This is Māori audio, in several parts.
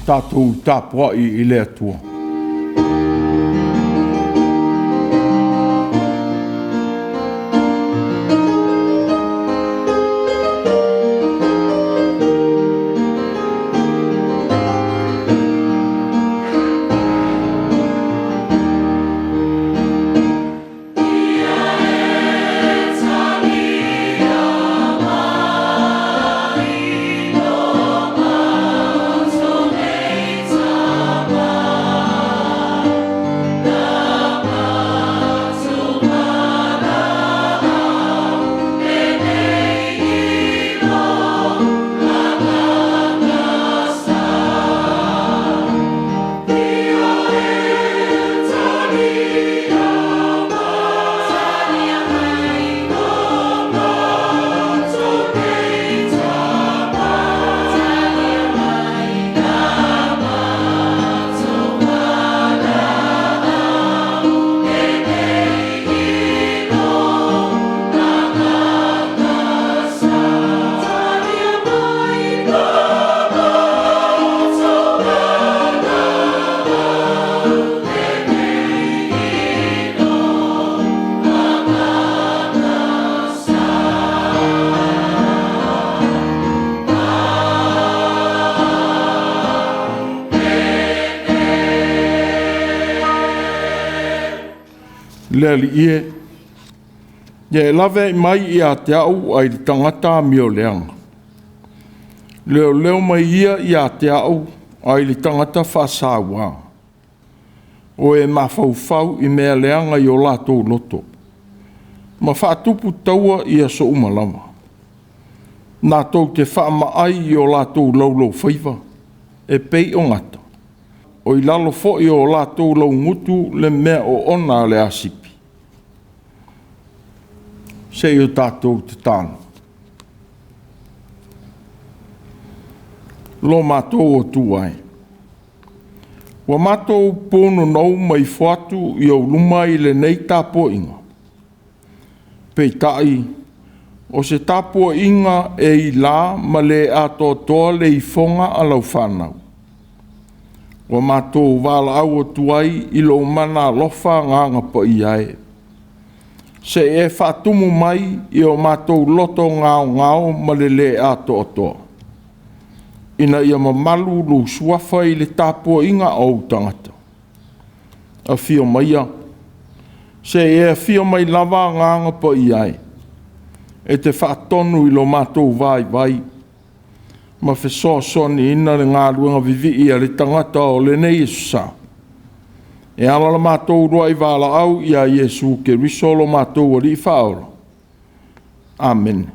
tātou tāpua I le atua. Le ali ie. Ye lave mai ia te au ai te tangata mio leanga. Leo mai ia te au ai le tangata whasawa. O e mawhauwhau I mea leanga I o lātou loto. Ma whaatupu taua ia so umalama. Nā tau te whaama ai I o lātou laulau whaiva. E pei o ngata. O I lalo fo I o lātou lau ngutu le mea o ona le asipi. Se o tātou te tāna. Lo mātou o tuai. Wa mātou pono nau mai whatu I au luma I le nei tāpua inga. Pei tai, o se tāpua inga e I la ma le ato toa le I fonga a lau whanau. Wa mātou wala au o tuai I lo mana lofa nganga pa I ae. Se e whatumu mai I o mātou loto ngao ma le ato atoa. Ina ia mamalu lu suafa I le tāpua inga au tangata. A whio mai a. Se e whio mai lava nganga pa I ai. E te whaatonu I lo mātou vai. Ma whesoa soni ina le ngā luenga vivi I a le tangata o le nei Iesusa. E alala mātou rua I wala au I a Iesu ke risolo mātou o li whaora. Amen.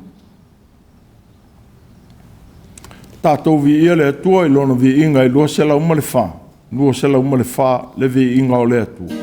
Tātou vi ia le atua I lona vi inga I lua sela uma le wha. Lua sela uma le wha le vi inga o le atua.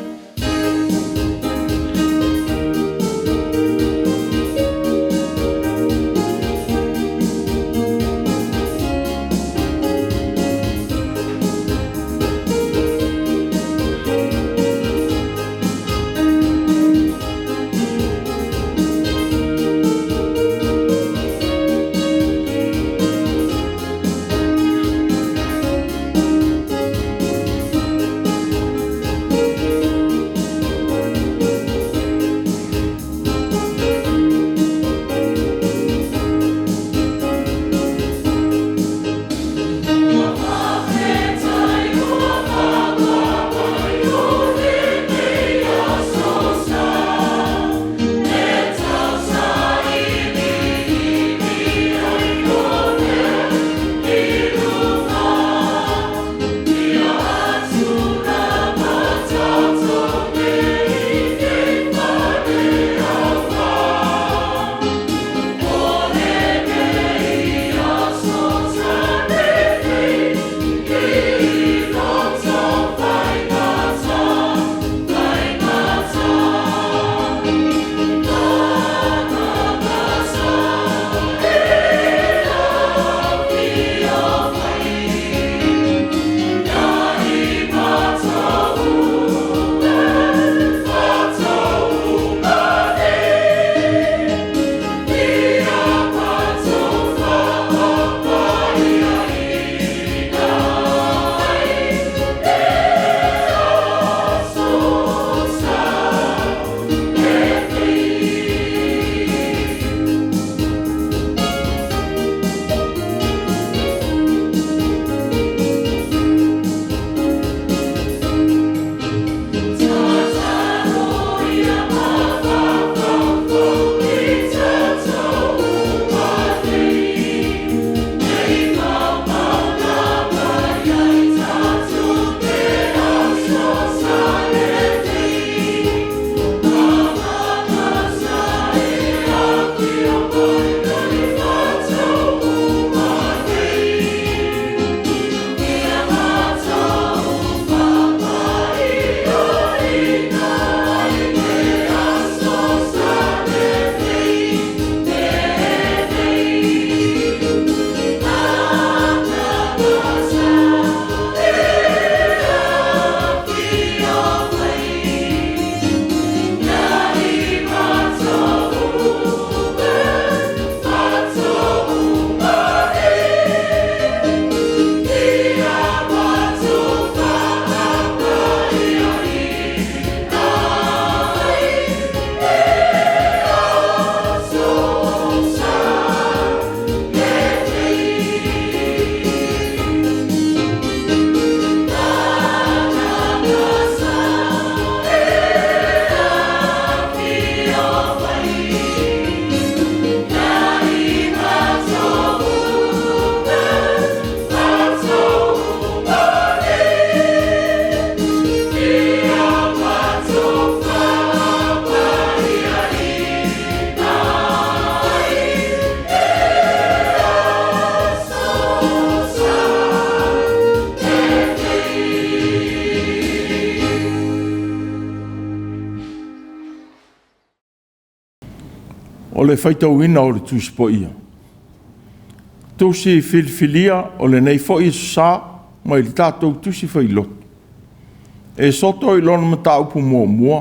o le whaitauina o le tusi po ia. Tusi filifilia o le nei fo i sa mai le tātou tusi whailotu. E soto i lona mata upu mua mua,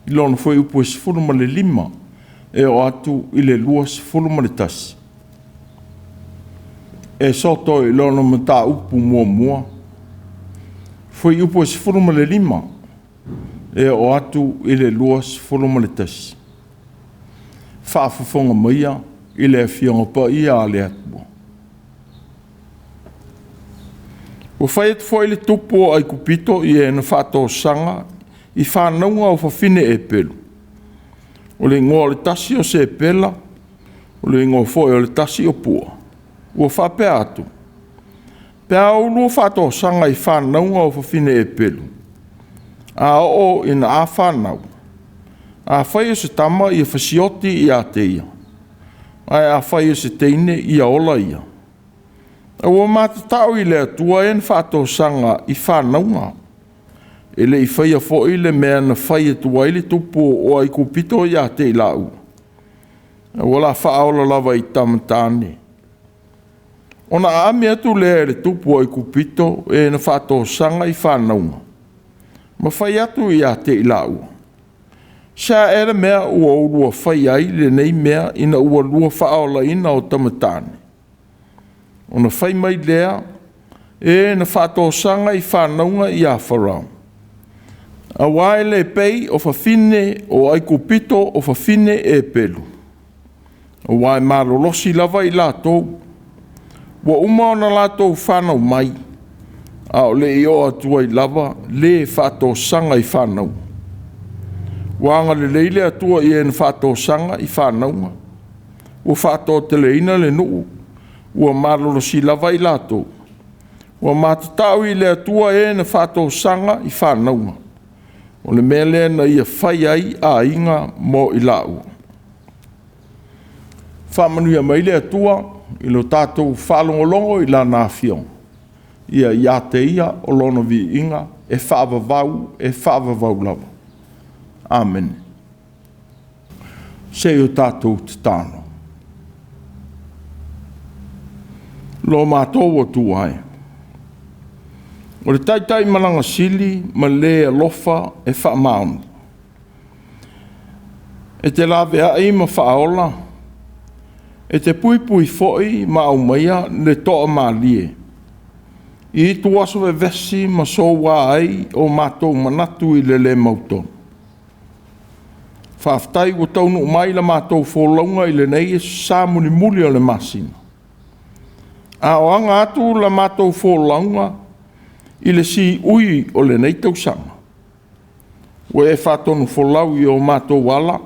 i lona foi upu e sifuru ma le lima, e o atu i le lua sifuru ma le tasi. E soto i lona mata upu mua mua, foi upu e sifuru ma le lima, e o atu i le lua sifuru ma le tasi. Whaafafonga maia, i le fionga pa ia a le atua. O whai atu fwoi le tupu ai kupito i e na whātou sanga i whānaunga o whawhine e pelu. O le ingoa le tasi o se pela, o le ingoa fwoi o le tasi o pua. Ua whape atu. Pea o lua whātou sanga i whānaunga o whawhine e pelu. A o ina a whānau. A whai o se tama i a whasioti i a te ia. Ai a whai o se teine i a ola ia. Ua mātatau i le atua e na whātou sanga i whānaunga. E le i whai a fwoi le mea na whai atua i le tupu o ai kupito i a te ilau. Ua la whaola lava i tamatane. Ona ame atu le tupu o ai kupito e na whātou sanga i whānaunga. Ma whai atu i a te ilau. Sa era mea ua urua whai ai le nei mea ina ua lua whaola ina o tamatane. Ona whai mai lea, e na whātou sanga i whānaunga i a wharau. A wae le pei o whawhine o ai kupito o whawhine e pelu. A wae marolosi lava i lātou. Wa uma ona lātou whanau mai. A o le i o atua i lava, le whātou sanga i whanau. Wanga le leile atua i e na whātou sanga i whānaunga. Ua whātou teleina le nuu. Ua marolosi lava i lātou. Ua mātatau i le atua e na whātou sanga i whānaunga. O le mele na ia whai ai a inga mo i lau. Whamanuia mai le atua i lo tātou whalongolongo i la nāwhiong. Ia ia te ia o lono vi inga e whaavavau lava. Amen. Se o tātou te tāno. Lo mātou o tuai. O le taitai malanga sili ma le alofa e whaamaunu. E te lawe ai ma whaola. E te pui foi ma au maia le toa maalie. I tuaso e vesi ma so wā ai o mātou manatu i le mauton. Whaaftai o taunu mai la mātou wholaunga i le nei e sāmuni muli o le masina. A o anga atu la mātou wholaunga i le si ui o le nei tausanga. Ue e whātonu wholau i o mātou wala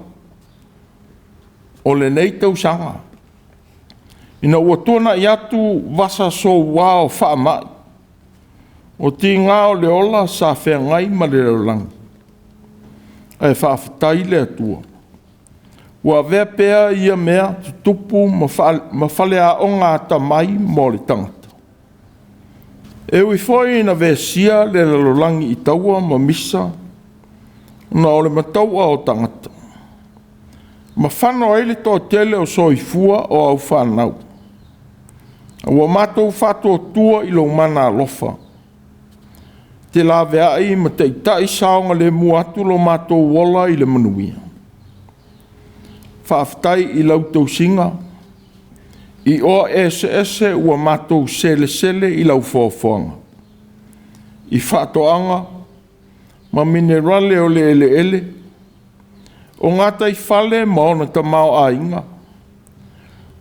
o le nei tausanga. Ina ua tona i atu vasa so wā o whaamai. O ti ngā o le ola sa whea ngai ma le raulangi. E whaafatai le atua. Ua vea pea ia mea tutupu ma whale a o ngā tamai mo le tangata. E ui foi ina vea sia le raulangi i taua ma misa na o le mataua o tangata. Ma whano ele tō tele o soifua o au whanau. Ua mātou whātua tua i lo mana alofa. Te la vea ai ma te itai saonga le muatu lo mātou wala i le manuia. Whaaftai i lautou singa. I o ese ua mātou sele i lau whaofonga. I whaatoanga ma minerale o le ele. O ngata i whale ma ona ta mao a inga.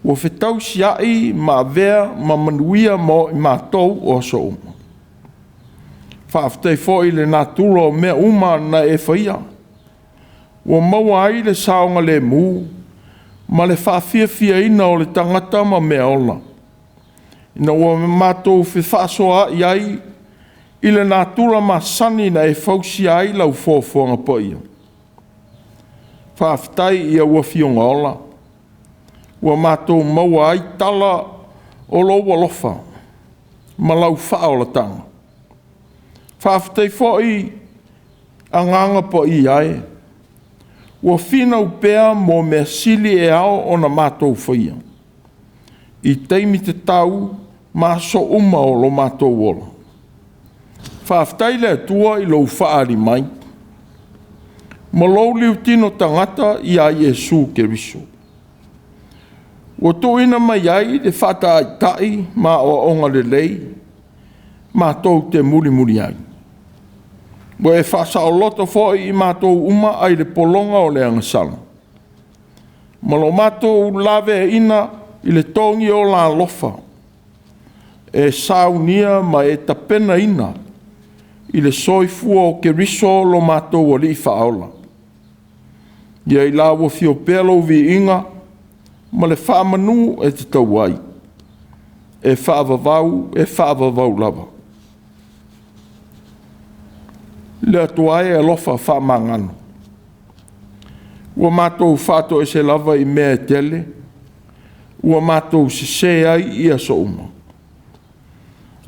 Ua whetau siai ma vea ma manuia mo i mātou o so uma. Whaaftai fo i le nātura o mea uma na e whaia. Ua maua ai le saonga le mū, ma le whaafia ina o le tangata ma mea ola. Ina ua me mātou whewhasoa i ai, i le nātura ma sani na e whausi ai lau whōwhonga pa ia. Whaaftai ia ua fionga ola. Ua mātou maua ai tala o loa lofa, ma lau whaola tanga. Whaaftai fo i a nganga pa i ai. ua fina upea mo mea sili e ao o na mātou whaia. I teimi te tau, ma so uma o lo mātou ola. Whaaftaile atua I lo whaari mai. Ma lou liu tino tangata I a Iesu Keriso. Ua tuina mai ai le whata ai tai ma o onga le lei, mātou te muri muri ai. Ua e whasa o loto fōi I mātou uma ai le polonga o le angasala. Ma lo mātou lawe ina I le tongi o la lofa. E saunia ma e tapena ina I le soifua o Keriso lo mātou o li whaola. Ia I la ua fio pelo vi inga ma le whaamanu e te tauai. E whaavavau lava. Le atuae e lofa whaamangano. Ua mātou whāto e se lava I mea tele. Ua mātou se se ai I a so uma.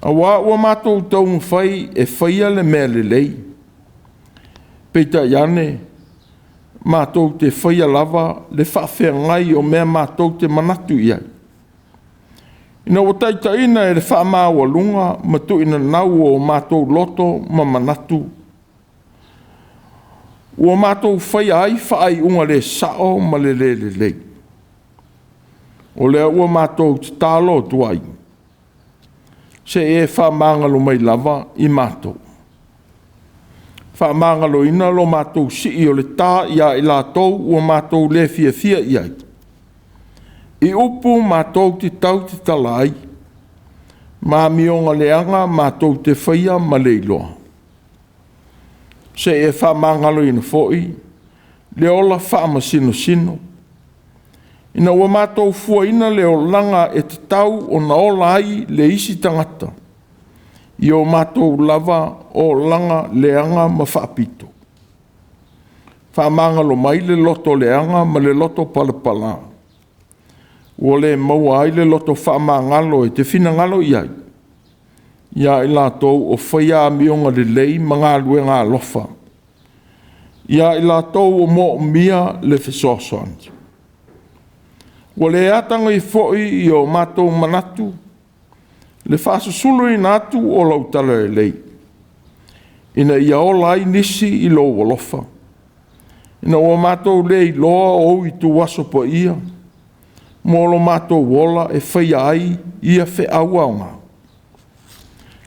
Awa ua mātou tau mwhai e whaia le mea le lei. Peita iane, mātou te whaia lava le whawhea ngai o mea mātou te manatu iai. Ina o taitaina e le whaamāua lunga matu ina nau o mātou loto ma manatu. Ua mātou whaia ai whaai unga le sao ma le lei. O lea ua mātou te tālo tuai. Se e whaamangalo mai lava I mātou. Whaamangalo ina lo mātou si o le tā ia I lātou ua mātou le fia iai. I upu mātou te tau te talai. Mā mionga leanga mātou te whaia ma leiloa. Se e whaamangalo ina foi, le ola whaama sino. Ina ua mātou fua ina le o langa e te tau o na ola ai le isi tangata. I o mātou lava o langa leanga ma whaapito. Whaamangalo mai le loto leanga ma le loto palapala. Ua le maua ai le loto whaamangalo e te whinangalo iai. Ia I lātou o whaia mionga le lei mga lue ngā lofa. Ia I lātou o mo mia le whesoasoanti. Ua le atanga I foi I o mātou manatu. Le whasusulu I nātu o lautala e lei. Ina ia o lai nisi I lo walofa. Ina o mātou lei loa o I tu waso pa ia. Molo mātou wola e whaia ai ia whe auaunga.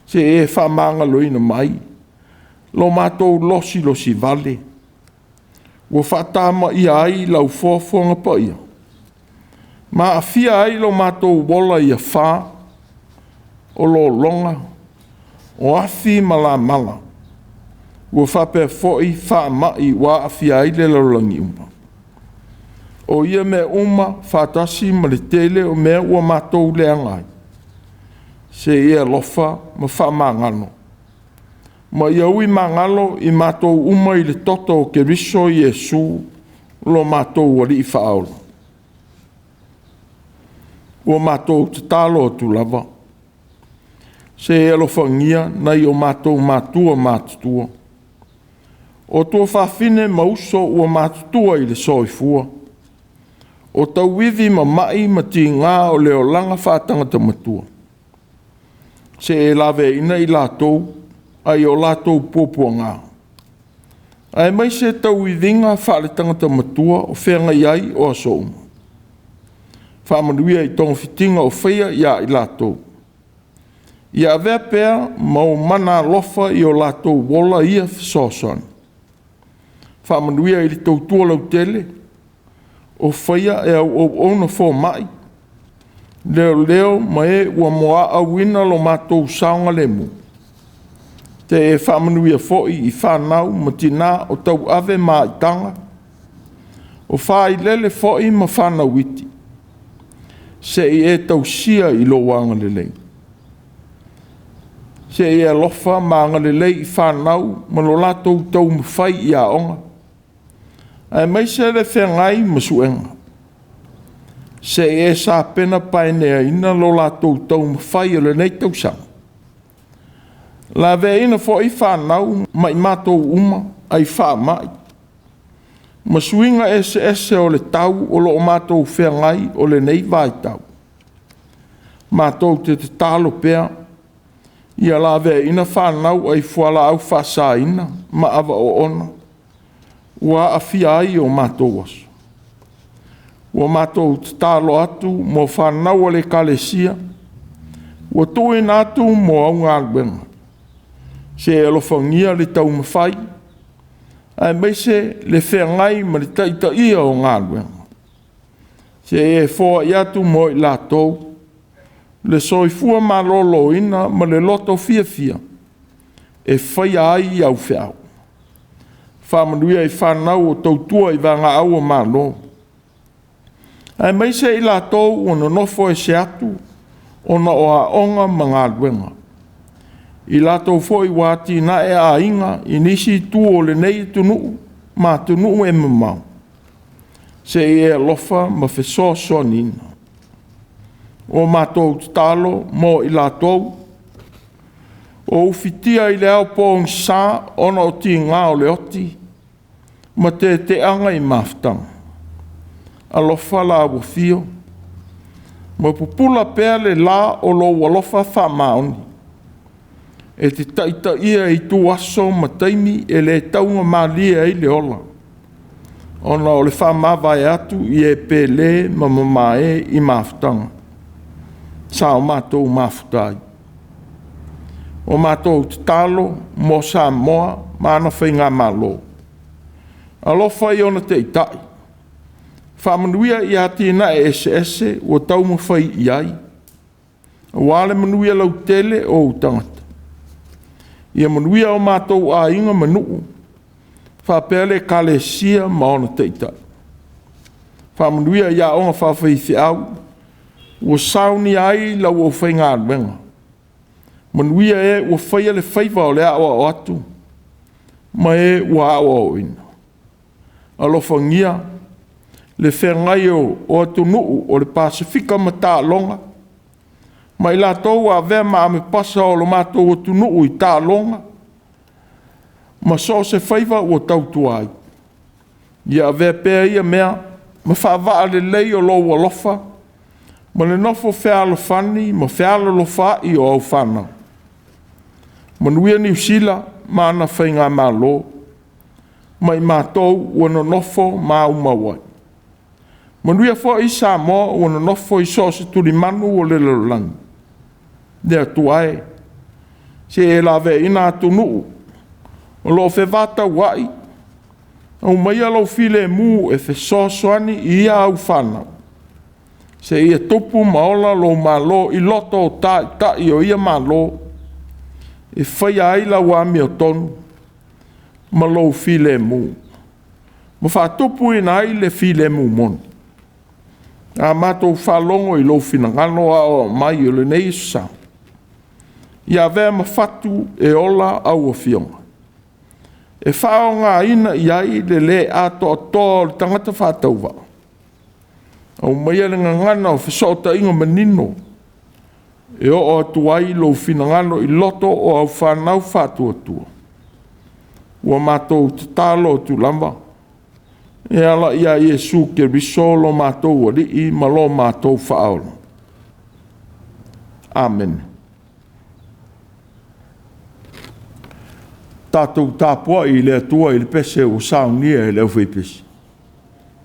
Se e whamangalo ina mai. Lo mātou losi vale. Ua whatama ia ai lau fōwhonga pa ia. Ma a fia ai lo mātou wola ia whā. O lo longa. O afi mala. Ua whapea foi wha mai wa a fia ai le laulangi uma. O ia me uma whatasi ma le tele o mea ua mātou le angai. Se ia lofa ma wha mangano. Ma ia ui mangalo I mātou uma I le toto o Keriso Iesu lo mātou wali I whaola. Ua mātou te tālo atu lava. Se ia lofa ngia nai o mātou mātua mātutua. O tua whawhine mauso ua mātutua I le soifua. O tau wivi ma mai ma ti ngā o leo langa whātangata matua. Se e lawe ina I lātou, ai o lātou pōpua ngā. Ai mai se tau wivinga whaale tangata matua o whenga iai o aso uma. Whamanuia I tonga fitinga o whaia ia I lātou. Ia vea pēr mau mana lofa I o lātou wola ia whasosani. Whamanuia I li tau tualau tele, o whaia e au ona fō mai. Leo ma e ua moa awina lo mātou saunga le mu. Te e whamanuia fōi I whanau ma tina o tau ave mā I tanga. O whai lele fōi ma whanau iti. Se e tau sia I lo wanga le lei. Se e lofa maanga le lei I whanau ma lo lātou tau mwhai I a onga. Ai mai se le whengai masuenga. Se e sa pena paenea ina lo lātou tau mwhai le nei tau sang. La ve ina fo I whanau mai mātou uma ai wha mai. Ma suinga ese o le tau o lo mātou whea ngai o le nei vai tau. Mātou te talo pēr, ia la vea ina whanau ai fuala au whasa ina, ma awa o ona. Ua a fia ai o mātou aso. Ua mātou te talo atu mo whanau o le kalesia, ua tōen atu mo au ngā luenga. Se e alofangia le tau mawhai, ai meise le whea ngai ma le taita ia o ngā luenga. Se e fōa i atu mo i lātou, le soifua ma lolo ina ma le loto fia fia, e whai ai i au whiau. Whamanuia i whanau o tautua i vanga au o malo. Ai meise i lātou o no nofo e se atu, o na o a onga ma ngā luenga. I lātou fo i wāti na e a inga i nisi tu o le nei tunu, ma tunu e mamau. Se e lofa ma wheso sonina. O mātou talo mo i lātou, o ufitia i leo pōng sā ona o ti ngā o le oti, ma te anga i maftang. Alofa la wafio, ma pupula pēr le la o lo walofa wha maoni. E te taita ia i tu aso ma taimi e le taunga malia i le ola. Ona o le wha mawai atu i e pēle ma mamae i maftanga. Sa o mātou mafutai. O mātou te talo, mo sa moa, mana whainga malo. Alofa i ona te itai. Whamanuia i ati na e ese o tau mawhai i ai. Wale manuia lau tele o utangata. Ia manuia o mātou a inga manuu. Whapele kalesia ma ona te itai. Whamanuia i a onga whawhaithi au. Ua sauni ai lau o whainga aluenga. Manuia e ua whaia le whaiva o le awa o atu. Ma e ua awa o ina. Alofangia, le whengai o atu nuu o le Pasifika ma tā longa. Ma i lātou a vea ma ame pasa o lo mātou atu nuu i tā longa. Ma so se whaiva ua tautu ai. Ia vea pēr ia mea, ma whawaa le lei o lo walofa. Ma le nofo whealo whani, ma whealo lo whai o au whanau. Manuia ni usila, mana whainga malo. Ma i mātou wana nofo ma umawai. Manuia fo i Samoa wana nofo i sose tuli manu o le lalangi. Nea tuae. Se e lawe ina atu nuu. O lo fe vata wai. Au maia lau file mu e fe sosoani i au whanau. Se ia tupu maola lo malo i loto o ta i o ia malo. E whai aila wami o tonu. Ma lo file mu. Ma wha tupu ina ai le file mu moni. A mātou whalongo i lo finangano a o mai o le nei sa. Ia vea ma fatu e ola au o fionga. E whao ngā ina i ai le ato o tō le tangata whātau wā. Au maia le ngangana o whesota inga manino. E o atu ai lo finangano i loto o au whanau whātua tua. Ua mātou te tālo tu lamba. E ala ia Iesu ke risolo mātou wali i malo mātou whaola. Amen. Tātou tāpua i le atua i le pese o saunia i le au whaipesi.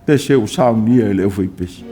Pese o saunia i le au whaipesi.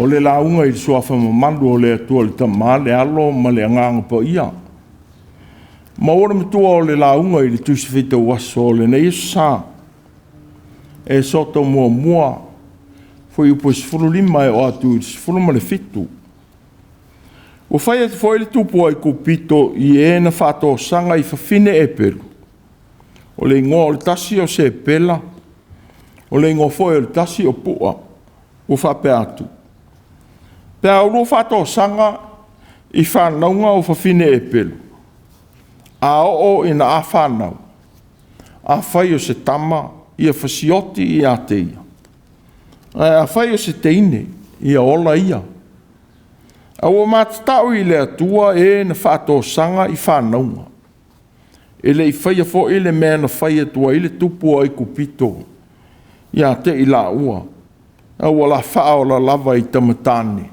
O le launga i suafa mamandu o le atua le tamā le alo ma le anganga pa ia. Ma ora matua o le launga i le tusi whita waso o le nei sa. E soto mua mua. Foi upo sifuru lima e o atu sifuru ma le fitu. O whai atu foi le tupu ai kupito i e na whato sanga i whawhine e peru. O le ingoa o le tasi o se pela. O le ingoa foi o le tasi o pua. O whape atu. Pea uro whato sanga i whanaunga o whawhine e pelu. A o ina a whanau. A whai o se tama i a whasioti i a te ia. A whai o se teine i a ola ia. A o matatau i le atua e na whato sanga i whanaunga. E le i whai a fo i le mea na whai atua i le tupu ai kupito. I a te i la ua. A o la wha o la lava i tamatane.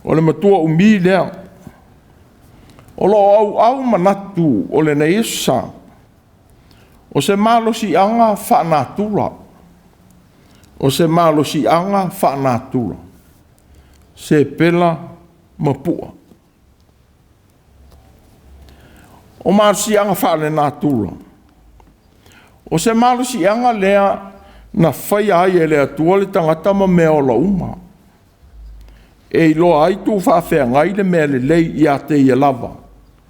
O le matua umi lea. O lo au manatu o le nei esa. O se malo si anga whanatula. O se malo si anga whanatula. Se pela mapua. O malo si anga whanatula. O se malo si anga lea na whai ai e lea tua le tangata ma mea o la uma. E i loa ai tu whawhea ngai le mea le lei i a te i lava.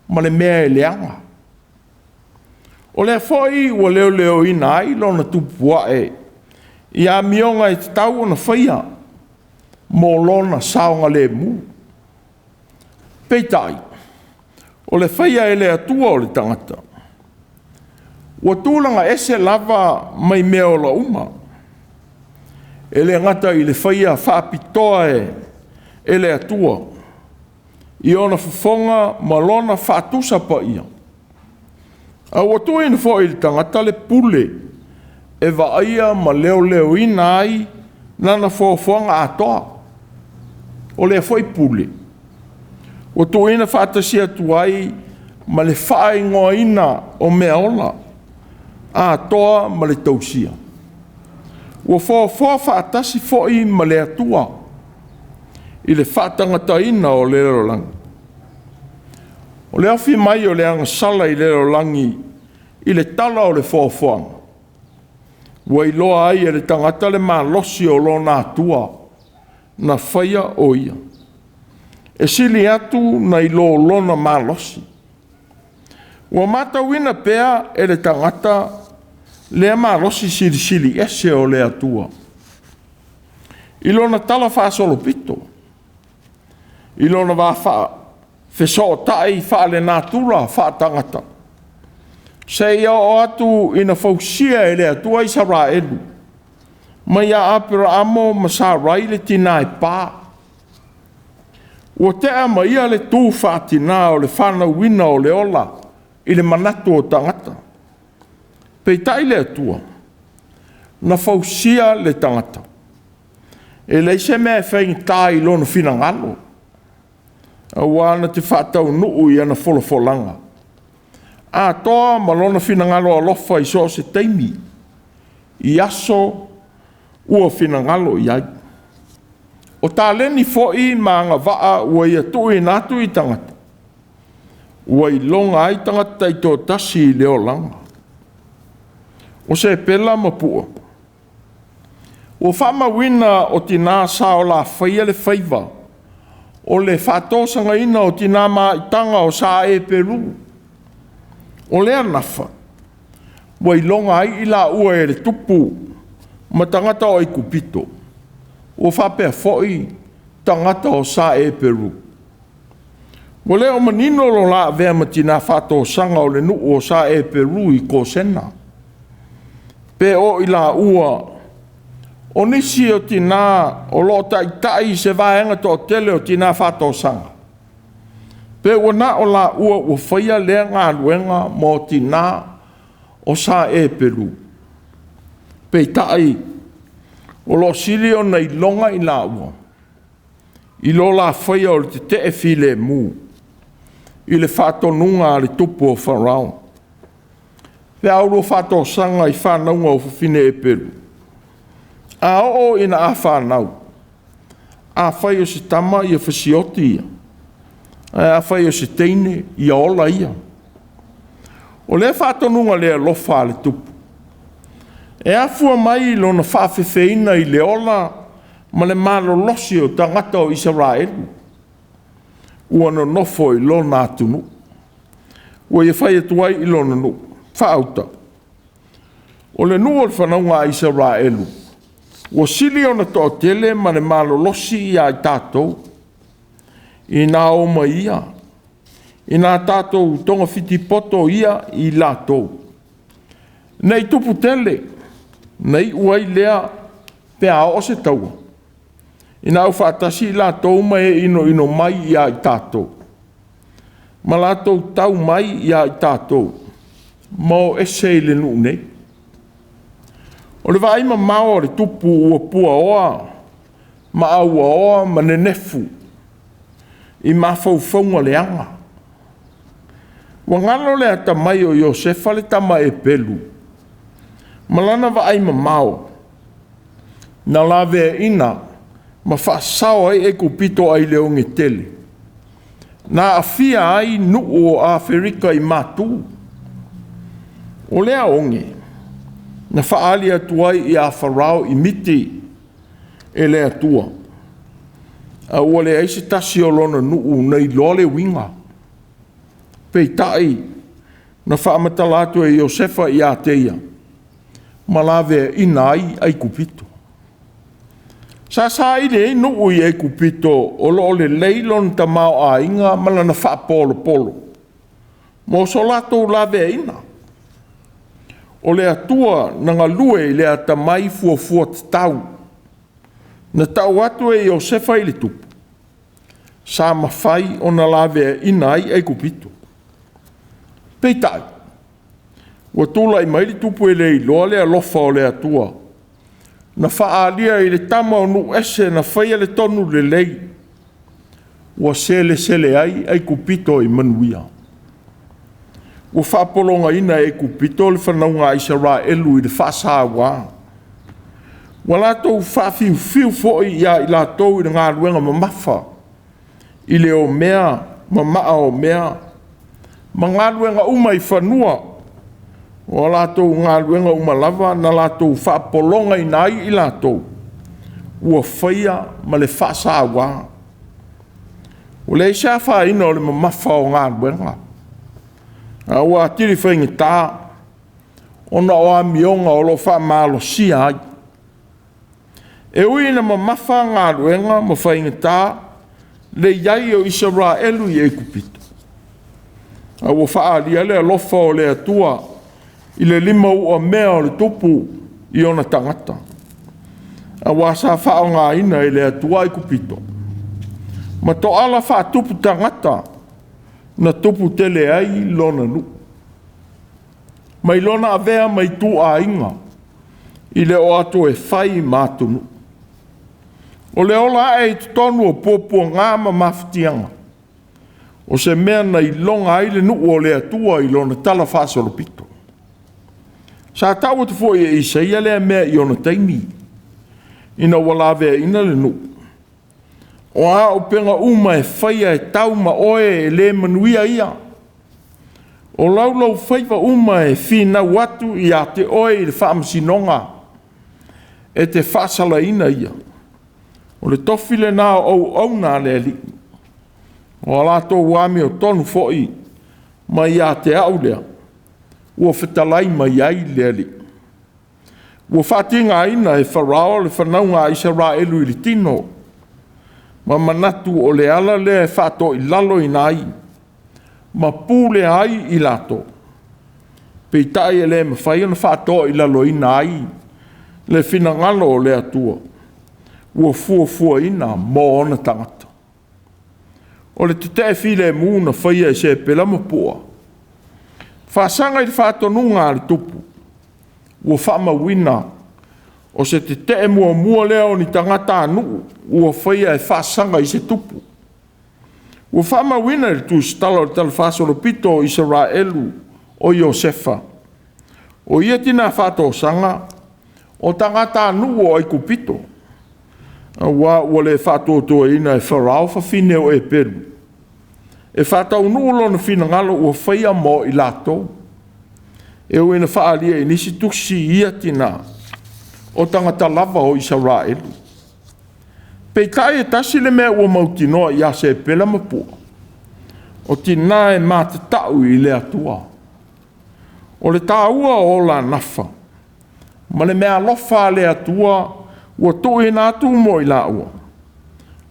Ma le mea e leanga. O le whai ua leo leo ina ai lona tupua e. I a mionga e te tau na whaia. Mō lona saonga le mu. Peitai. O le whaia e le atua o le tangata. Ua tūlanga ese lava mai mea o la uma. E le ngata i le whaia whapitoa e le atua. I ona whafonga ma lona whatusa pa ia. A ua tu ina fo i le tangata le pule. E vaia ma leo leo ina ai nana whafonga atoa. O le foi pule. Ua tu ina whatasia tu ai ma le whae ngoa ina o mea ola. A toa ma le tausia. Ua fo whatasi fo i ma le atua. I le whatangata ina o le rolangi. O le awhi mai o le anga sala i le rolangi i le tala o le whaofoanga. Ua i loa ai e le tangata le malosi o lona atua na whaia o ia. E sili atu na i lo lona malosi. Ua mata wina pea e le tangata lea malosi sili ese o le atua. I lona tala whaasolo pito. I lona wha wheso tai wha le natura wha tangata. Se ia o atu ina fausia e le atua i sa ra elu. Ma ia apira amo ma sa rai le tina e pā. Ua tea ma ia le tū wha tina o le whana wina o le ola i le manatu o tangata. Pei tai le atua. Na fausia le tangata. E leise mea whaing tai lona whina ngalo. A wana te whatau nuu i ana wholofolanga. A toa malona whina ngalo a lofa i so se teimi. I aso ua whina ngalo i ai. O tā leni fo i maanga waa ua i atu i natu i tangata. Ua i longa ai tangata i tō tasi i leo langa. O se pela mapua. O whama wina o tina sao la whaia le whaiva. O le whatosanga ina o tina maitanga o sa e Peru. O lea nafa. Wa i longa ai ila ua e le tupu. Ma tangata o i kupito. O whapea foi tangata o sa e Peru. Wa leo manino lo la vea ma tina whatosanga o le nu o sa e Peru i ko sena. Pe o ila ua o nisi o tina o lo tai se vaenga to tele o tina whatosanga. Pe wana o la ua o whaia lea ngā luenga mo tina o sa e Peru. Pe tai o lo sili o nei longa i la ua. I lo la whaia o te te e file mu. I le whatonunga le tupu o wharao. Pe auro whatosanga i whanaunga o whine e Peru. A o ina a whanau. a whai o se tama ia whasioti ia. A whai o se teine ia ola ia. O le whātonunga lea lofa le tupu. E afua mai lona whawhewheina i le ola ma le malo losi o tangata o Israelu. Ua no nofo i lona atunu. Ua ia whai atuai i lona nu. Whaauta. O le nu o le whanaunga a Israelu. Ua sili o na toa tele ma le malo losi ia i tātou. I nā oma ia. I nā tātou tonga whiti poto ia i lātou. Nei tupu tele. Nei uai lea pea o se taua. I nā uwhātasi i lātou mai ino mai ia i tātou. Ma lātou tau mai ia i tātou. Mau ese i le nuu nei. O le vai ma mao le tupu ua pua oa. Ma aua oa ma ne nefu. I ma faufaunga le anga. Wa ngalo le ata mai o Iosefa le tama e pelu. Malana vai ma mao. Na lave ina. Ma whaasao ai e kupito ai leo nge tele. Na afia ai nuu o Afrika i matu. O lea onge. Na whaali atuai i a Farao i miti e lea tua. A ua le eise tasi o lona nuu nei lole winga. Pei tai na whaamatalato e Iosefa i a teia. Ma lawe ina ai kupito. Sa ile nuu i e kupito o lo le leilon ta mao a inga malana wha polo polo. Mo so lato lawe ina. O le atua na ngalue i le ata mai fua tau. Na tau atu e Iosefa i le tupu. Sa mawhai o na lawe ina ai kupito. Peitai. Wa tula i mai li tupu e le iloa le alofa o le atua. Na whaalia i le tama o nu ese na whaia le tonu le lei. Wa sele ai kupito i manuia. Wa whaapolonga ina e kupito le whanaunga Israelu i le whaasawa. Wa lātou whaafiu foi ia i lātou i ngā ruenga mamafa. I le o mea, mamaa o mea. Ma ngā ruenga uma i whanua. O lātou ngā ruenga uma lava na lātou whaapolonga i nai i lātou. Ua whaia ma le whaasawa. O le isa whaina o le mamafa o ngā ruenga. Ua tiri whainga tā. Ona o a mionga o lo whaamalo si ai. E ui na mamafa ngā ruenga ma whainga tā. Le iai o Israelu i e kupito. Ua whaalia le alofa o le atua. I le lima ua mea o le tupu i ona tangata. Ua sa whao ngā ina i le atua i kupito. Ma to ala wha tupu tangata. Na tupu tele ai lona nu. Mai lona avea mai tu a inga. I le o ato e whai mātunu. O le ola e tonu o pōpua ngā ma mawhitianga. O se mea na i longa ai le nu o le atua i lona tala whaasolo pito. Sa tau atu fo e Isaia lea mea i ona taimi. Ina walawea ina le nu. O a o penga uma e whaia e tau ma oe e le manuia ia. O laulau whaiva uma e whina watu i a te oe i le whaamasinonga. E te whaasala ina ia. O le tofile nā au nā le li. O alato wami o tonu foi. Ma i a te au lea. Ua whetalai mai ai le li. Ua whatinga ina e Farao le whanaunga Israelu i li tino. Ma manatu o le ala le e whato i lalo i nai. Ma pūle ai i lato. Peitai e le mawhai ana whato i lalo i nai. Le whinangalo o le atua. Ua fua ina mo ona tangata. O le te while mūna whaia e se pela mapua. Whaasanga i te whātonunga le tupu. Ua whamawina. O se te mua leo ni tangata anu. Ua whaia e whaasanga i se tupu. Ua whamawina le tu stala o tala whaasolo pito o Israelu o Iosefa. O ia tina whātosanga. O tangata anu o ai kupito. Wa ua le whātotoina e wharau whawhine o e peru. E whātau nuolo na whinangalo ua whaia mo I lātou. E ue na whaalia I nisi tuksi ia tina o tangata lava o Israelu. Pei tai e tasi le mea ua mautinoa ia se pela mapua. O tina e mātatau I le atua. O le tāua o la nafa. Ma le mea lofa le atua ua toe na atu mo I la ua.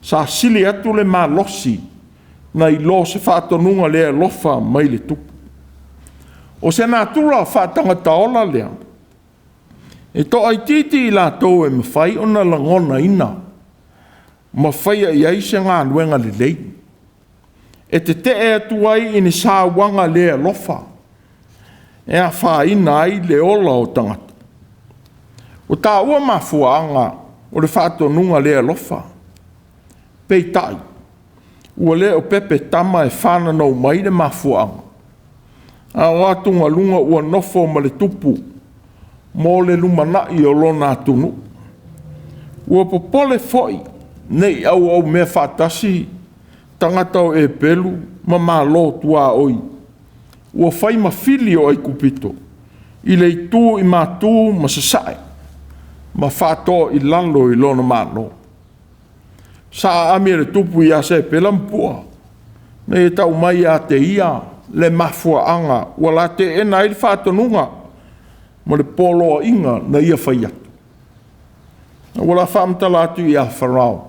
Sa sili atu le ma losi na I lo se whātonunga lea lofa mai le tupu. O se nā tura whātanga taola lea. E to ai titi I la tau e mawhai o na langona ina. Mawhai I aise ngā nuenga le lei. E te e atu ai I ni sā wanga lea lofa. E a wha ina ai le ola o tangata. O tā ua mafuanga o le whātonunga lea lofa. Pei tai. Ua le o pepe tama e whananau mai le mafuanga. A watunga lunga ua nofo ma le tupu. Mō le lumanai o lona atunu. Ua popole foi. Nei au mea whātasi. Tangata o e pelu. Ma malo tua oi. Ua whai mawhili o ai kupito. I le tu I mātū ma sasae. Ma whātoa I lalo I lona malo. Sa ami le tupu I ase pela mpua. Nei tau mai a te ia le mafua anga. Wala te ena I le whātonunga. Ma le polo inga na ia whai atu. Wala whamtala atu I a wharau.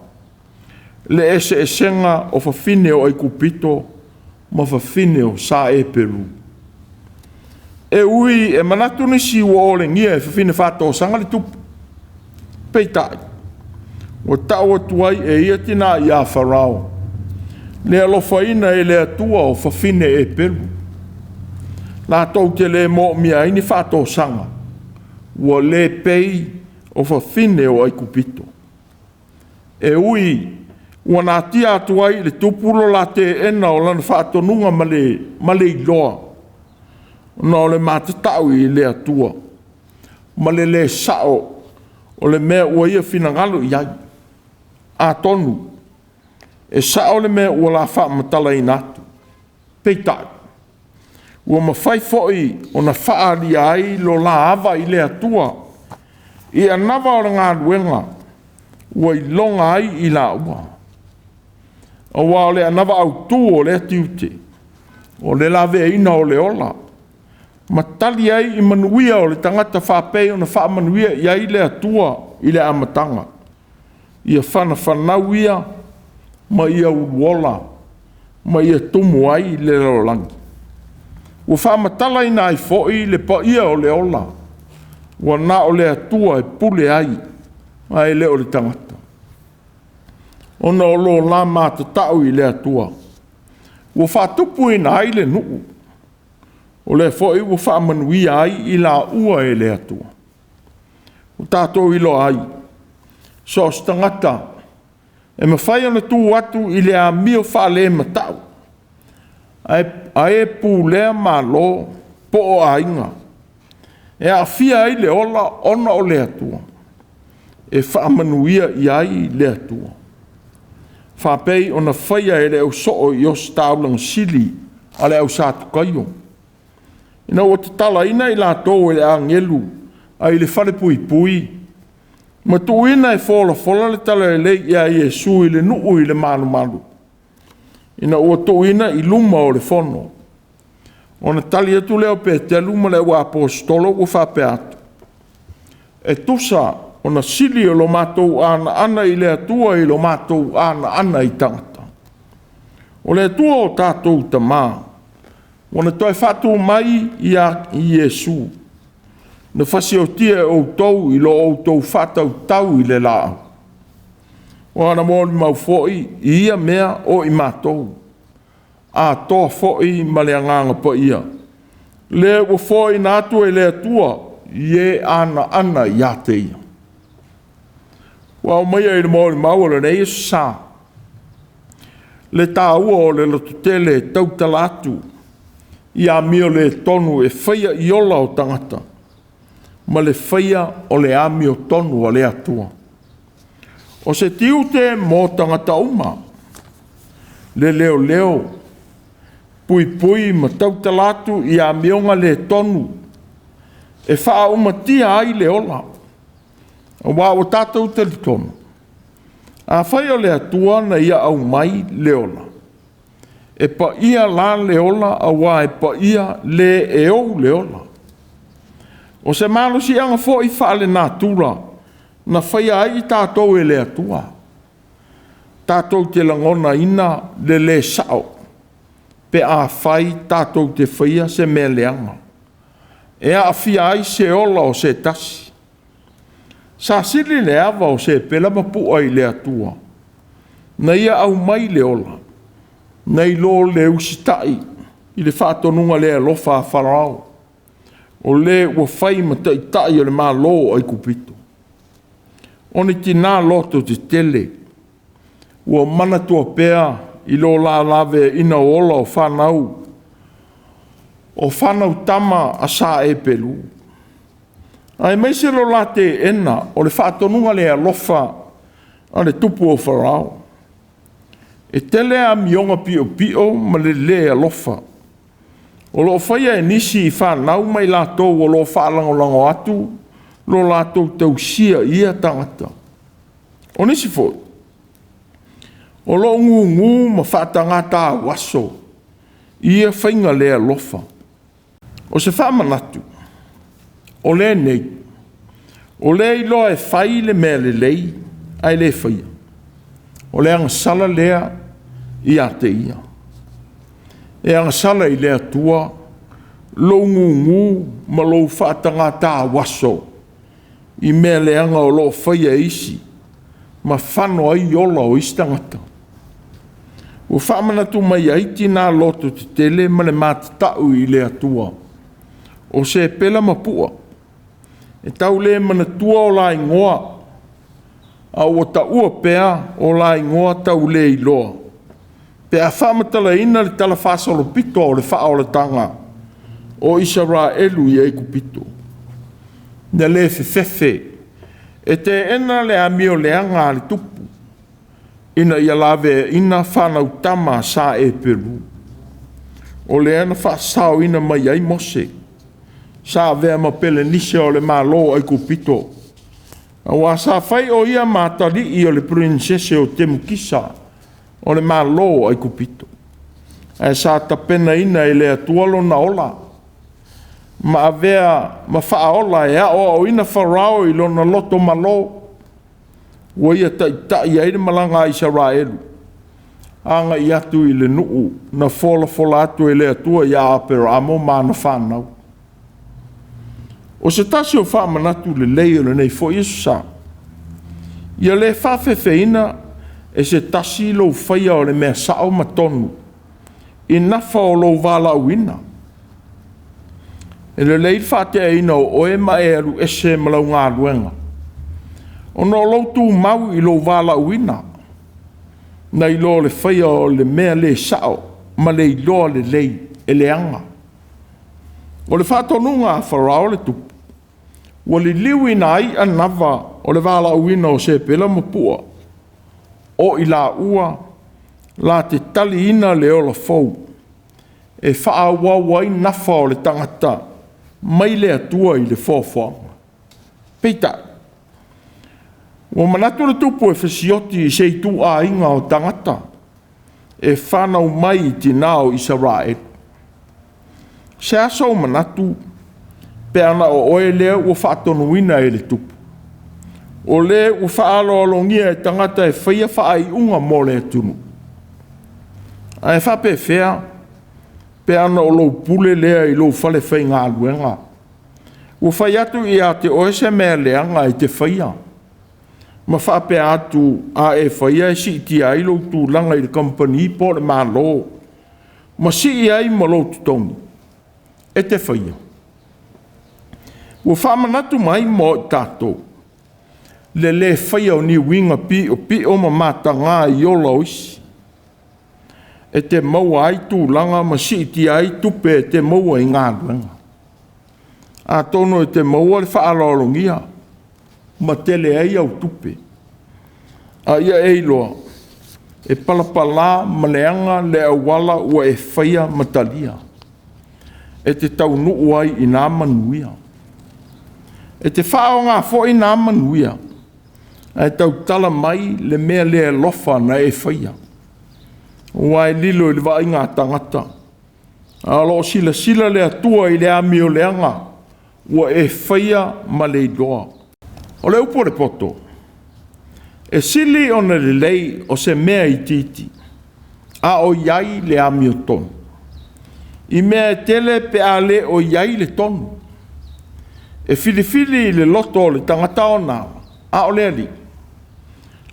Le ese esenga o whawhine o ai kupito. Ma whawhine o sa e peru. E ui e manatu nisi ua o le ngia e whawhine whātoa sanga le tupu. Pei tai. O tau atuai e ia tina I a wharau. Le alofaina e le atua o whawhine e peru. La tau te le mo mia ini whātoa sanga. Ua le pei o whawhine o ai kupito. E ui ua nā tia atuai le tupulo la te ena o lana whātonunga ma le iloa. Na o le mātatau I le atua. Ma le sao o le mea ua ia whinangalo I ai. A tonu. E sao le mea ua la whaamatala I natu. Pei tai. Ua mawhai foi o na whaari ai lo la ava I le atua. I anawa o ngā ruenga. Ua I longa ai I la ua. O wa o le anawa au tu o le tiute. O le lave ina o le ola. Ma tali ai I manuia o le tangata whapei o na whaamanuia I ai le atua I le amatanga. Ia whanau ia, ma ia uola, ma ia tumu ai le rolangi. Ua whaamatala ina ai foi le pa ia o le ola. Ua na o le atua e pule ai, ai le o le tangata. Ona o lo la mātatau I le atua. Ua whatupu ina ai le nuu. O le foi ua whaamanuia ai I la ua e le atua. O tātou ilo ai. So stangata. E mawhai ana tū atu I le a mio whaale matau. Ae pūlea malo po o ainga. E a fia ai le ola ona o le atua. E whaamanuia I ai le atua. Whapei ona whaia e le au soo I os taulang sili a le au sātu kaio. Ina o te tala ina I la tō e le angelu a I le whale pui pui. Ma tu ina e fola le tala e le ia Iesu I le nuu I le manu. Ina o tu ina I luma o le fono. Ona tali atu leo pe te luma le ua apostolo ua whape atu. E tusa ona sili o lo mātou ana I le atua I lo mātou ana I tangata. O le atua o tātou ta mā. Ona toi whātou mai I Iesu. Na whasi o tia o tau I lo o tau whātau tau I le lao. O ana mōni mau fōi I ia mea o I mātou. A toa fōi ma le anganga pa ia. Le o fōi nātua I le atua Ie ana I a te ia. Wa o mai ai le mōni mau o le nei sā. Le tā ua o le lotutele tau talatu. Ia mio le tonu e whaia I ola o tangata. Ma le whaia o le ami o tonu a le atua. O se tiu te mō tangata uma. Le leo leo. Pui pui ma tautalatu i a mionga le tonu. E wha uma tia ai le ola. O wā o tātou te li tonu. A whai o le atua na ia au mai le ola. E pa ia la le ola a wā e pa ia le e ou le ola. O se malo si anga fo i whaale nā tūra. Na whai ai tātou e le atua. Tātou te langona ina le sao. Pe a whai tātou te whaia se me leanga. E a whia ai se ola o se tasi. Sa sili le awa o se pela mapu ai le atua. Na ia au mai le ola. Na i lo le usitai. I le whātonunga le alofa a wharao. O le ua whai ma tai o le mā lo ai kupito. O ni tina loto te tele. Ua mana tua pea i lo la lave ina ola o whanau. O whanau tama a sa e pelu. Ai mai se lo la te ena o le whātonunga le alofa a le tupu o wharao. E tele a mionga pio pio ma le alofa. O lo whaia e nisi i whanau mai lātou o lo whaalangolango atu, lo lātou tausia ia tangata. O nisi fo. O lo ngu ma whaatangata a waso, ia whainga le alofa. O se whaamanatu. O le nei. O le ilo e whai le mea le lei, ai le whaia. O le angasala lea i a te ia. E angasala i lea tua, lo ngu ma lo whaatangata a waso, i mea le anga o lo whaia isi, ma whano ai ola o istangata. O whaamanatu mai aiti nā loto te tele ma le mātatau i lea tua. O se pela mapua. E tau le mana tua o la ingoa. A o ta ua pea o la ingoa tau le iloa. Pe a whamatala ina le tala whasalo pito o le wha o le tanga. O Israelu i eiku pito. Na le fefefe. E te ena le amio le anga le tupu. Ina ia lave ina whanau tama sa e Peru. O le ena whasao ina mai ai Mose. Sa vea ma pele nise o le malo ai kupito. A wa sa fai o ia matari i o le princese o te mukisa o le malo ai kupito. E sa tapena ina i le atualo na ola. Ma vea ma faa ola e a o ina farao i lona loto malo. Wa ia ta i aire malanga i Israelu. Anga i atu i le nuu na fola atu i le atua i a aperamo ma na whanau. O se tasi o whaamanatu le leo le nei fo Iesu sa. Ia le whawhewheina e se tasi lo whaia o le mea sao matonu. I nafa o lo wala uina. E le leil whatea ina o oe mai aru ese malau ngā luenga. O no loutu mau i lo wala uina. Na i lo le whaia o le mea le sao. Ma le i loa le lei e le anga. O le whatonunga a wharao le tupu. O le liwi na ai anava o le wala uina o se pela mapua. O i la ua, la te tali ina le ola fau. E wha wawai nafa o le tangata, mai le atua i le fōwhanga. Peita. O manatu le tupu e whasioti i se tu a inga o tangata. E whanau mai i tinao Israel. Se aso o manatu, pe ana o oe lea ua whaatonuina e le tupu. O le ua whaalolongia e tangata e whaia whaai unga mo le atunu. A e whape whea, pe ana o lou pule lea i lou whale whai ngā luenga. Ua whai atu i a te oe se mea leanga i te whaia. Ma whape atu a e whaia e si ti ai lou tū langa i le company po le mā lo. Ma si i ai ma lou tutongi. E te whaia. Ua whamanatu mai mo tātou. Le whaia o ni winga pi o ma mata ngā i ola oisi. E te maua ai tūlanga ma si ti ai tupe e te maua i ngā luenga. A tono e te maua le whaalolongia. Ma tele ai au tupe. A ia e iloa, e palapala maleanga le awala ua e whaia matalia. E te tau nuu ai i nā manuia. E te whao ngā fo i nā manuia. E tau tala mai le mea le lofa na e whaia. Ua e lilo i le wa inga tangata. A lo sila sila le atua i le amio leanga. Ua e whaia ma le doa. O le upo le poto. E sili ona le lei o se mea i titi. A o iai le amio tonu. I mea tele pe a le o iai le tonu. E filifili le loto le tangata o nā. A o le ali.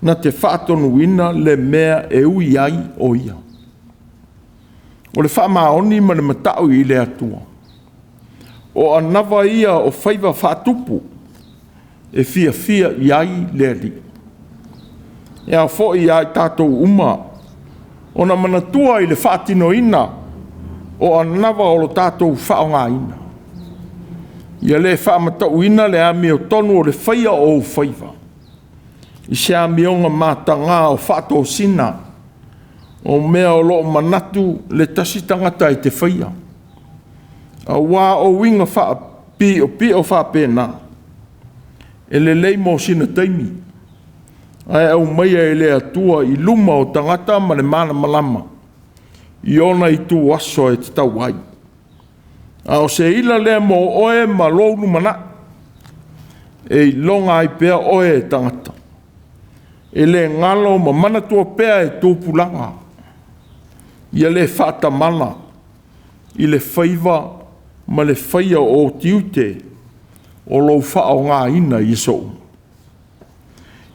Na te whaatonu ina le mea e ui ai o ia. O le wha maoni ma le matau i le atua. O anawa ia o whaiva whaatupu. E fia fia iai le ali. E a fo i ai tātou uma. O na manatua i le whaatino ina. O anawa o lo tātou whaonga ina. Ia le whaamatau ina le ami o tonu o le whaia o whaiva. I se ami onga mātanga o whaato sina. O mea o lo manatu le tasi tangata i te whaia. A wā o winga wha pi o wha pēnā. E le lei mo sina taimi. Ai au maia e le atua i luma o tangata ma le mana malama. I ona i tu aso e te tau ai. A o se ila le mo oe ma lounu mana. E i longa ai pea oe e tangata. E le ngalo ma mana tua pea e tōpulanga. Ia le whata mana. I le whaiva ma le whaia o tiute. O lo whao ngā ina i so.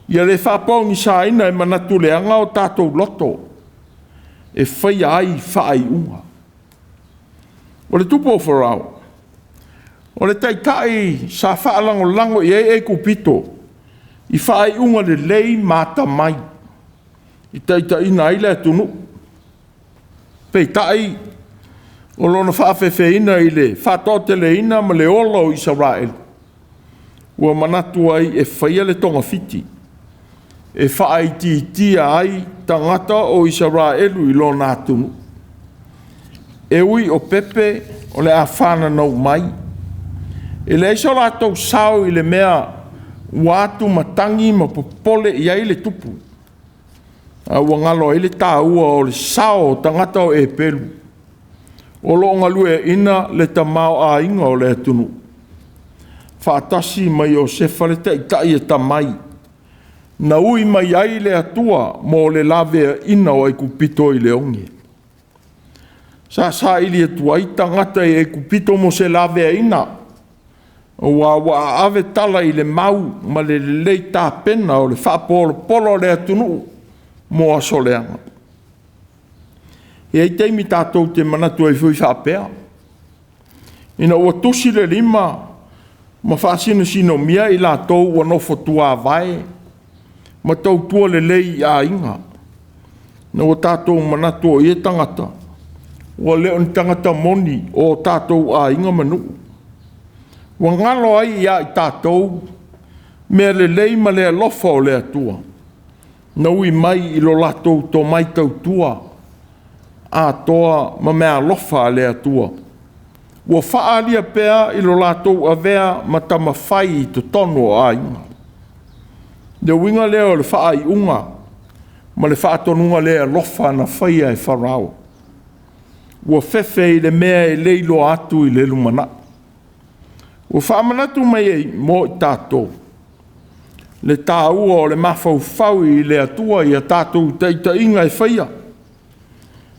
Ia le whapau ni sa ina e manatu le anga o tātou loto. E whaia ai whaai unga. O le tupo wharau. O le taitai sa whaalango lango i e kupito. I whaai unga le lei mata mai. I taitai na ile tunu. Peitai. O lona whaafefe ina i le whatote le ina ma le olo i Israel. Ua manatu ai e whaia le tonga fiti. E whaai tia ai tangata o Israelu i lo nātunu. E ui o pepe o le a whana nau mai. E le iso rātou sao i le mea wātu matangi ma popole i ai le tupu. A ua ngalo i le tāua o le sao tangata o e pelu. O lo ngalue ina le tamao a inga o le atunu. Whaatasi mai o sefa le taitai e tamai. Na ui mai ai le atua mo le lavea ina o e kupito i le onge. Sa ili atua i tangata e kupito mo se lavea ina. Wa ave tala i le mau ma le lei tā pena o le whapolo polo le atunu mo aso leanga. E ai teimi tātou te manatu e fui whapea. Ina ua tusi le lima ma whaasina sino mia i la tau ua nofo tua vai. Ma tau tua le lei a inga. Na ua tātou manatu o ie tangata. Ua leo ni tangata moni o tātou a inga manu. Ua ngalo ai ia i tātou mea le lei ma le alofa o le atua. Na ui mai i lo latou tō mai tau tua. A toa ma mea alofa le atua. Ua whaalia pea i lo latou a vea ma tama whai i to tono a inga. Le winga leo le whaai unga, ma le whaatonunga lea lofa na whaia e wharao. Ua whewhe i le mea e leilo atu i le lumana. Ua whaamanatu mai e mo i tātou. Le tāua o le mawhau whau i le atua i a tātou teita inga e whaia.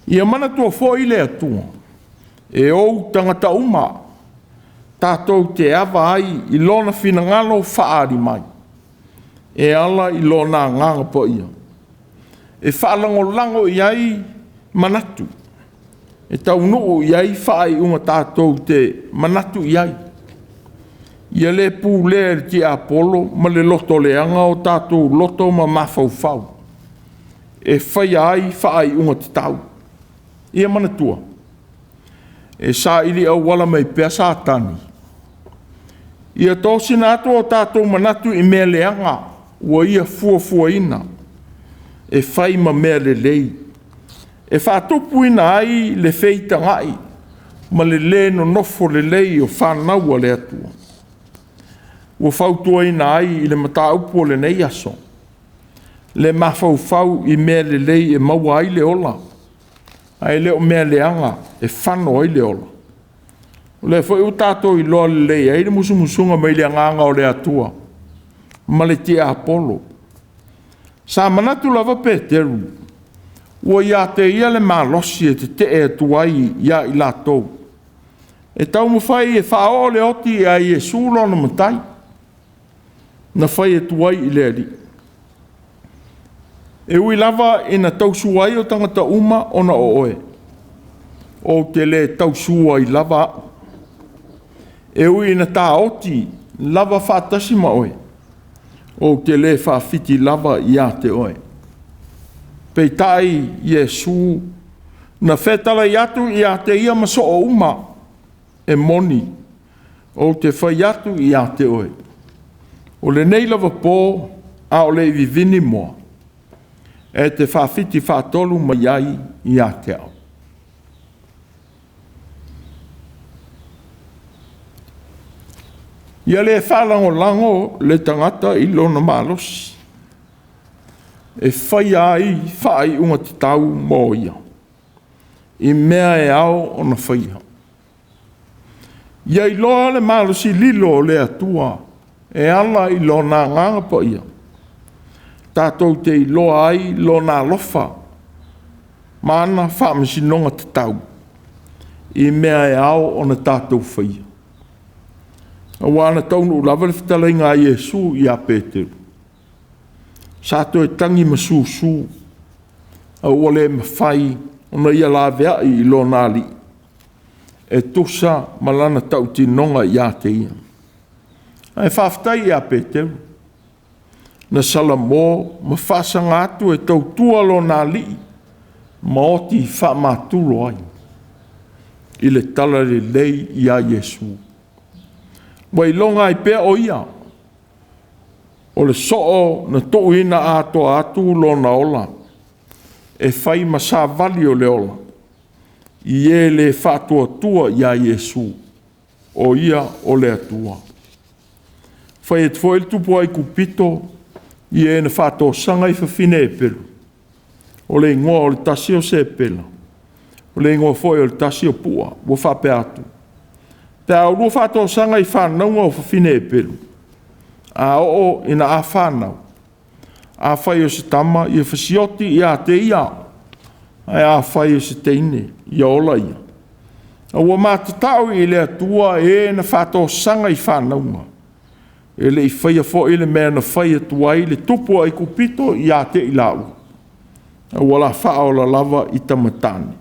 Ia manatua fo i le atua. E ou tangata uma. Tātou te awa ai i lona whinangalo whaari mai. E ala i lona nganga po ia. E whaalango lango i ai manatu. E tau nuu i ai whaai unga tātou te manatu i ai. Ia le pū le ki Apollo ma le loto leanga o tātou loto ma mawhau whau. E whai ai whaai unga te tau. Ia manatua. E sā ili au wala mai pia sātani. Ia tōsina ato o tātou manatu i mea leanga. Ua ia fua ina. e whai ma mea le lei. E whātupu ina ai le feita ngai, ma le le no nofo le lei o whānaua le atua. Ua whautua ina ai i le mataupu o le nei aso. Le mawhau i mea le lei e maua ai le ola. Ai leo mea le anga e whano ai le ola. O le fwoi utato i loa le lei, ai le musumusunga mai le anganga o le atua. Ma le tia Apollo. Sa manatu lava Peteru. Ua ia te ia le malosi e te e tuai ia i latou. E tau mawhai e whao le oti a Iesu lona matai. Na whai e tuai i le ali. E ui lava ina tausuai o tangata uma o na oe. O te le tausuai lava. E ui ina tā oti lava whātasi ma oe. O te le whawhiti lava i a te oe. Pei tai Iesu na whetala i atu i a te ia maso o uma e moni. O te whai atu i a te oe. O le nei lava pō a o le vivini moa. E te whawhiti whātolu mai ai i a te au. Ia le whalango lango le tangata i lona malosi. E whai ai whai unga te tau mō ia. I mea e ao o na whaiha. Ia i loa le malosi lilo le atua. E ala i lona nganga pa ia. Tātou te i loa ai lona lofa. Mana whamasinonga te tau. I mea e ao o na tātou whaia. Awana taunu lava le whatalenga a Iesu i a Peteru. Sato e tangi masusu. A ole mawhai ona ia la vea i lona li. E tusa malana tau tinonga i a te ia. Ai whaftai i a Peteru. Na salamo ma whasanga atu e tau tua lona li. Ma oti whamatulo ai. I le tala le lei i a Iesu. Wai longa i pea o ia. O le soo na to'uina ato atu lona ola. E whai masa vali o le ola. I e le whatua tua i a Iesu. O ia o le atua. Whai e tfo il tupu ai kupito. I e na whatua sanga i whawhine e pelu. O le ingoa o le tasi o se pela. O le ingoa foi o le tasi o pua. Wo whape atu. Te au rua whātou sanga i whānaunga o whawhine e pelu. A o ina a whānau. A whai o se tama i a whasioti i a te ia. A whai o se teine i a ola ia. A ua mātatau i le atua e na whātou sanga i whānaunga. E le i whaia fo i le mea na whaia tuai le tupu ai kupito i a te i lau. A ua la wha o la lava i tamatani.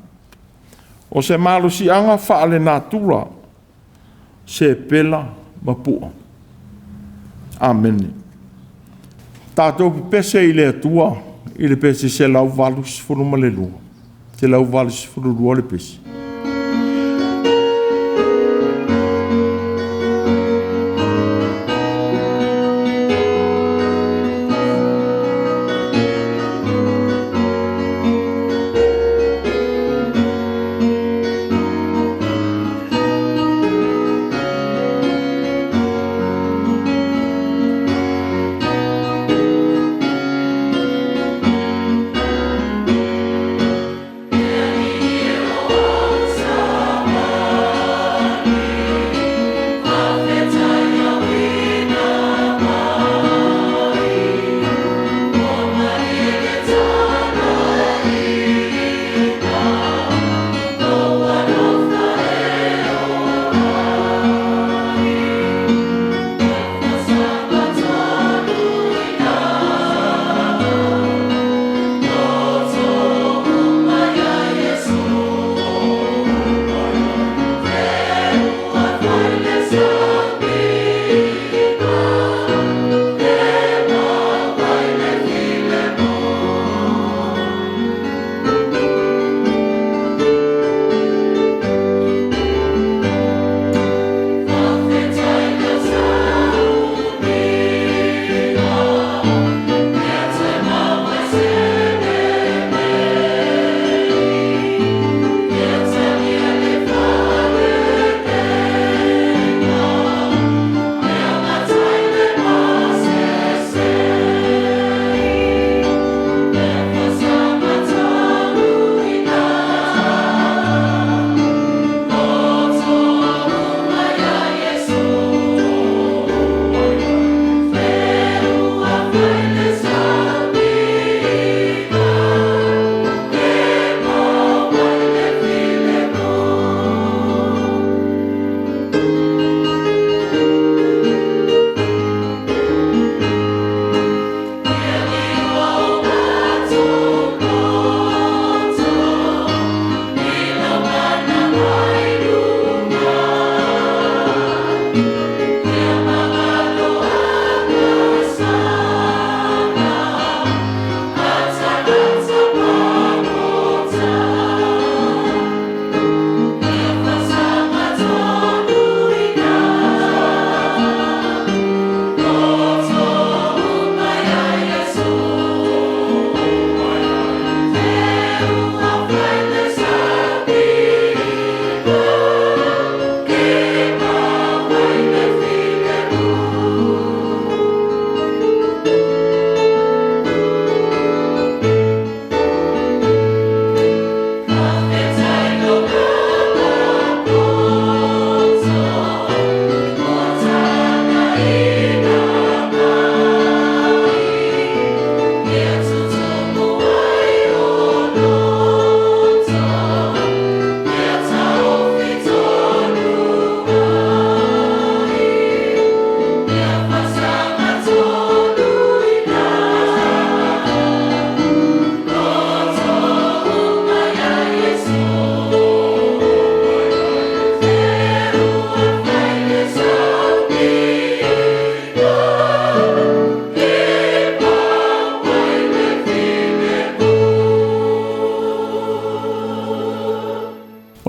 O se malusi anga wha le nātura. Se pela mapua. Amen. Tātou pese i le atua, i le pese se lau valus furuma le lua. Se lau valus furua le pese. You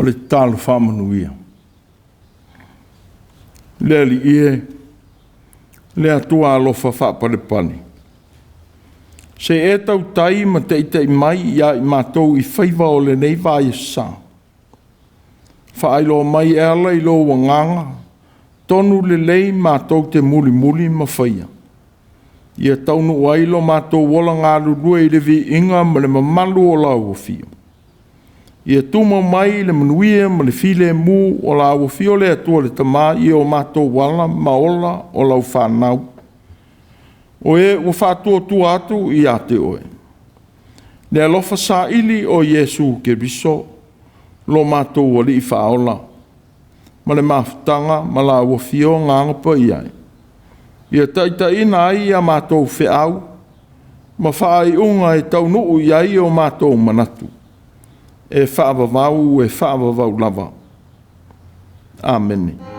o le talo whamanuia. Lea li ie, lea tua alofa whapare. Se e tau tai ma te itei mai ia I mātou I whaiva o le nei vai sa. Whailo mai e ala I lo wanganga, tonu le lei mātou te muli ma whaia. Ia taunu wailo mātou wola ngā lurua I le vi inga ma le mamalu o la ua fio. Ia tuma mai le manuia ma le file mu o la ua fio le atua le tama I o mātou wala maola o lau whanau. O e ua whātua tu atu I ate oe. Le alofa sa ili o Yesu ke riso, lo mātou wali I whaola. Ma le mafutanga ma la ua fio nganga pa iai. Ia taita ina ai a mātou whiau, ma whaai unga e tau nuu iai o mātou manatu. E whaavavau lava. Amen.